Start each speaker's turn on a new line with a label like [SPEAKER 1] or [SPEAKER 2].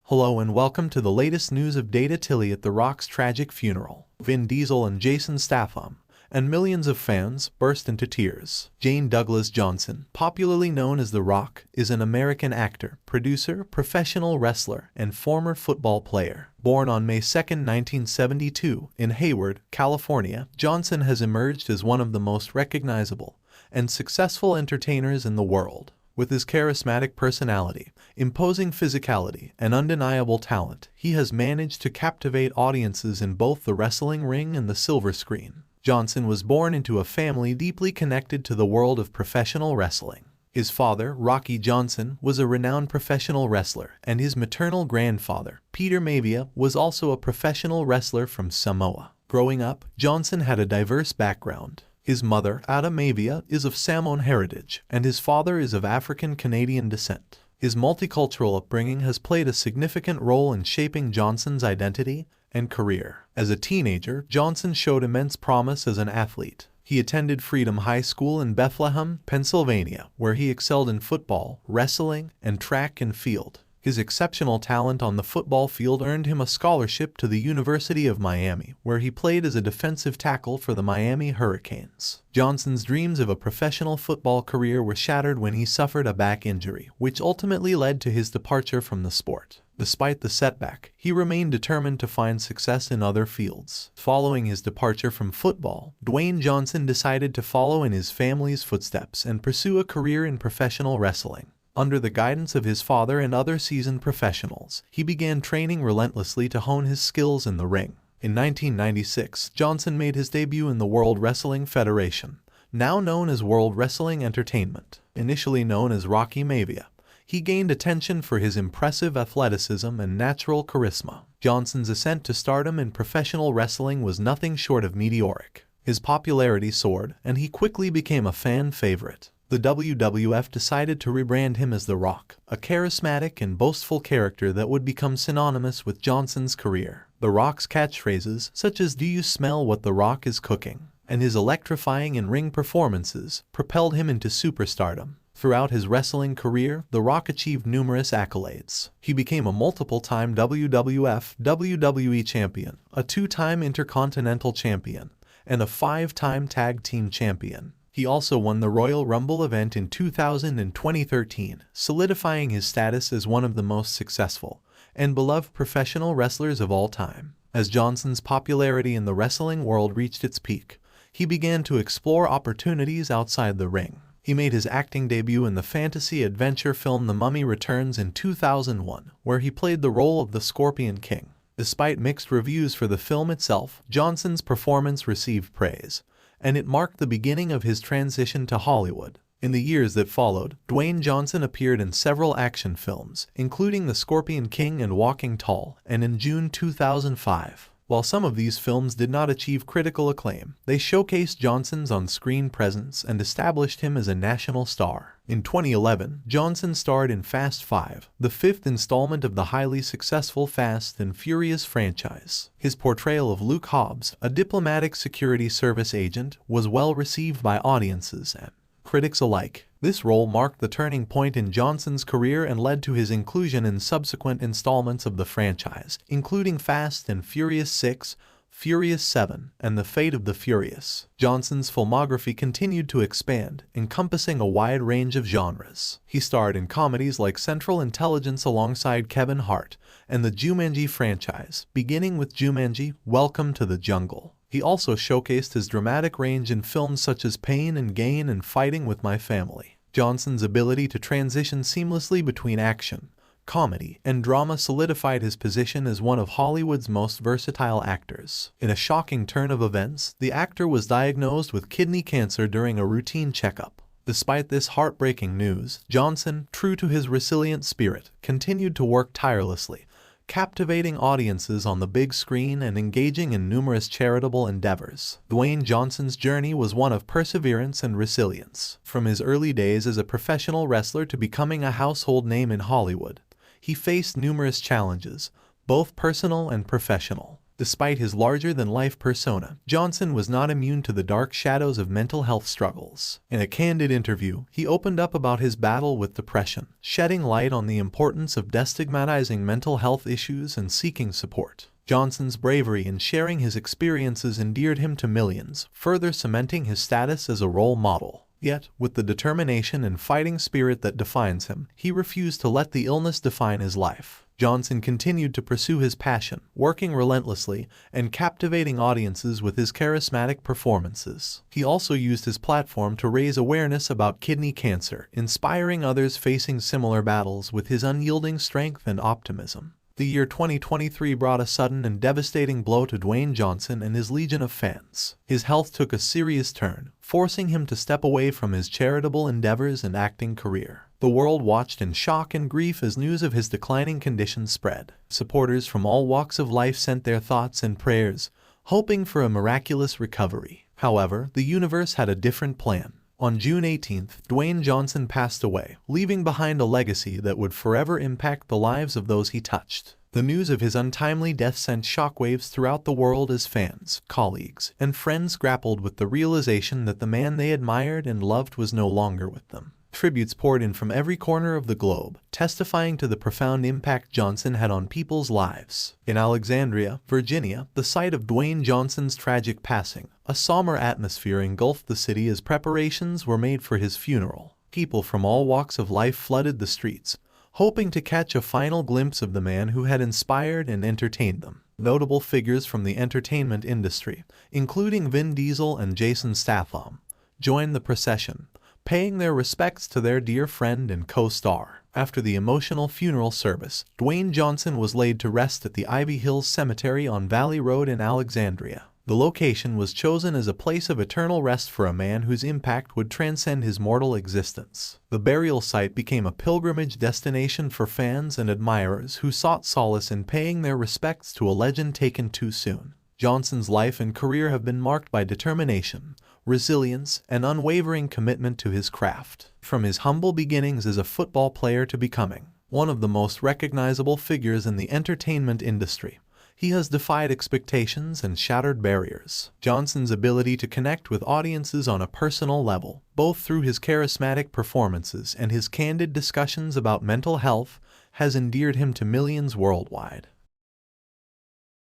[SPEAKER 1] Hello and welcome to the latest news of Data Tilly at The Rock's tragic funeral. Vin Diesel and Jason Statham, and millions of fans, burst into tears. Dwayne Douglas Johnson, popularly known as The Rock, is an American actor, producer, professional wrestler, and former football player. Born on May 2, 1972, in Hayward, California, Johnson has emerged as one of the most recognizable and successful entertainers in the world. With his charismatic personality, imposing physicality, and undeniable talent, he has managed to captivate audiences in both the wrestling ring and the silver screen. Johnson was born into a family deeply connected to the world of professional wrestling. His father, Rocky Johnson, was a renowned professional wrestler, and his maternal grandfather, Peter Maivia, was also a professional wrestler from Samoa. Growing up, Johnson had a diverse background. His mother, Ada Maivia, is of Samoan heritage, and his father is of African-Canadian descent. His multicultural upbringing has played a significant role in shaping Johnson's identity and career. As a teenager, Johnson showed immense promise as an athlete. He attended Freedom High School in Bethlehem, Pennsylvania, where he excelled in football, wrestling, and track and field. His exceptional talent on the football field earned him a scholarship to the University of Miami, where he played as a defensive tackle for the Miami Hurricanes. Johnson's dreams of a professional football career were shattered when he suffered a back injury, which ultimately led to his departure from the sport. Despite the setback, he remained determined to find success in other fields. Following his departure from football, Dwayne Johnson decided to follow in his family's footsteps and pursue a career in professional wrestling. Under the guidance of his father and other seasoned professionals, he began training relentlessly to hone his skills in the ring. In 1996, Johnson made his debut in the World Wrestling Federation, now known as World Wrestling Entertainment. Initially known as Rocky Maivia, he gained attention for his impressive athleticism and natural charisma. Johnson's ascent to stardom in professional wrestling was nothing short of meteoric. His popularity soared, and he quickly became a fan favorite. The WWF decided to rebrand him as The Rock, a charismatic and boastful character that would become synonymous with Johnson's career. The Rock's catchphrases, such as "Do you smell what The Rock is cooking?" and his electrifying in-ring performances, propelled him into superstardom. Throughout his wrestling career, The Rock achieved numerous accolades. He became a multiple-time WWF, WWE champion, a two-time Intercontinental champion, and a five-time Tag Team champion. He also won the Royal Rumble event in 2000 and 2013, solidifying his status as one of the most successful and beloved professional wrestlers of all time. As Johnson's popularity in the wrestling world reached its peak, he began to explore opportunities outside the ring. He made his acting debut in the fantasy adventure film The Mummy Returns in 2001, where he played the role of the Scorpion King. Despite mixed reviews for the film itself, Johnson's performance received praise, and it marked the beginning of his transition to Hollywood. In the years that followed, Dwayne Johnson appeared in several action films, including The Scorpion King and Walking Tall, and in June 2005. While some of these films did not achieve critical acclaim, they showcased Johnson's on-screen presence and established him as a national star. In 2011, Johnson starred in Fast 5, the fifth installment of the highly successful Fast and Furious franchise. His portrayal of Luke Hobbs, a diplomatic security service agent, was well received by audiences and critics alike. This role marked the turning point in Johnson's career and led to his inclusion in subsequent installments of the franchise, including Fast and Furious 6, Furious 7, and The Fate of the Furious. Johnson's filmography continued to expand, encompassing a wide range of genres. He starred in comedies like Central Intelligence alongside Kevin Hart and the Jumanji franchise, beginning with Jumanji: Welcome to the Jungle. He also showcased his dramatic range in films such as Pain and Gain and Fighting with My Family. Johnson's ability to transition seamlessly between action, comedy, and drama solidified his position as one of Hollywood's most versatile actors. In a shocking turn of events, the actor was diagnosed with kidney cancer during a routine checkup. Despite this heartbreaking news, Johnson, true to his resilient spirit, continued to work tirelessly, captivating audiences on the big screen and engaging in numerous charitable endeavors. Dwayne Johnson's journey was one of perseverance and resilience. From his early days as a professional wrestler to becoming a household name in Hollywood, he faced numerous challenges, both personal and professional. Despite his larger-than-life persona, Johnson was not immune to the dark shadows of mental health struggles. In a candid interview, he opened up about his battle with depression, shedding light on the importance of destigmatizing mental health issues and seeking support. Johnson's bravery in sharing his experiences endeared him to millions, further cementing his status as a role model. Yet, with the determination and fighting spirit that defines him, he refused to let the illness define his life. Johnson continued to pursue his passion, working relentlessly and captivating audiences with his charismatic performances. He also used his platform to raise awareness about kidney cancer, inspiring others facing similar battles with his unyielding strength and optimism. The year 2023 brought a sudden and devastating blow to Dwayne Johnson and his legion of fans. His health took a serious turn, forcing him to step away from his charitable endeavors and acting career. The world watched in shock and grief as news of his declining condition spread. Supporters from all walks of life sent their thoughts and prayers, hoping for a miraculous recovery. However, the universe had a different plan. On June 18th, Dwayne Johnson passed away, leaving behind a legacy that would forever impact the lives of those he touched. The news of his untimely death sent shockwaves throughout the world as fans, colleagues, and friends grappled with the realization that the man they admired and loved was no longer with them. Tributes poured in from every corner of the globe, testifying to the profound impact Johnson had on people's lives. In Alexandria, Virginia, the site of Dwayne Johnson's tragic passing, a somber atmosphere engulfed the city as preparations were made for his funeral. People from all walks of life flooded the streets, hoping to catch a final glimpse of the man who had inspired and entertained them. Notable figures from the entertainment industry, including Vin Diesel and Jason Statham, joined the procession, paying their respects to their dear friend and co-star. After the emotional funeral service, Dwayne Johnson was laid to rest at the Ivy Hills Cemetery on Valley Road in Alexandria. The location was chosen as a place of eternal rest for a man whose impact would transcend his mortal existence. The burial site became a pilgrimage destination for fans and admirers who sought solace in paying their respects to a legend taken too soon. Johnson's life and career have been marked by determination, resilience, and unwavering commitment to his craft. From his humble beginnings as a football player to becoming one of the most recognizable figures in the entertainment industry, he has defied expectations and shattered barriers. Johnson's ability to connect with audiences on a personal level, both through his charismatic performances and his candid discussions about mental health, has endeared him to millions worldwide.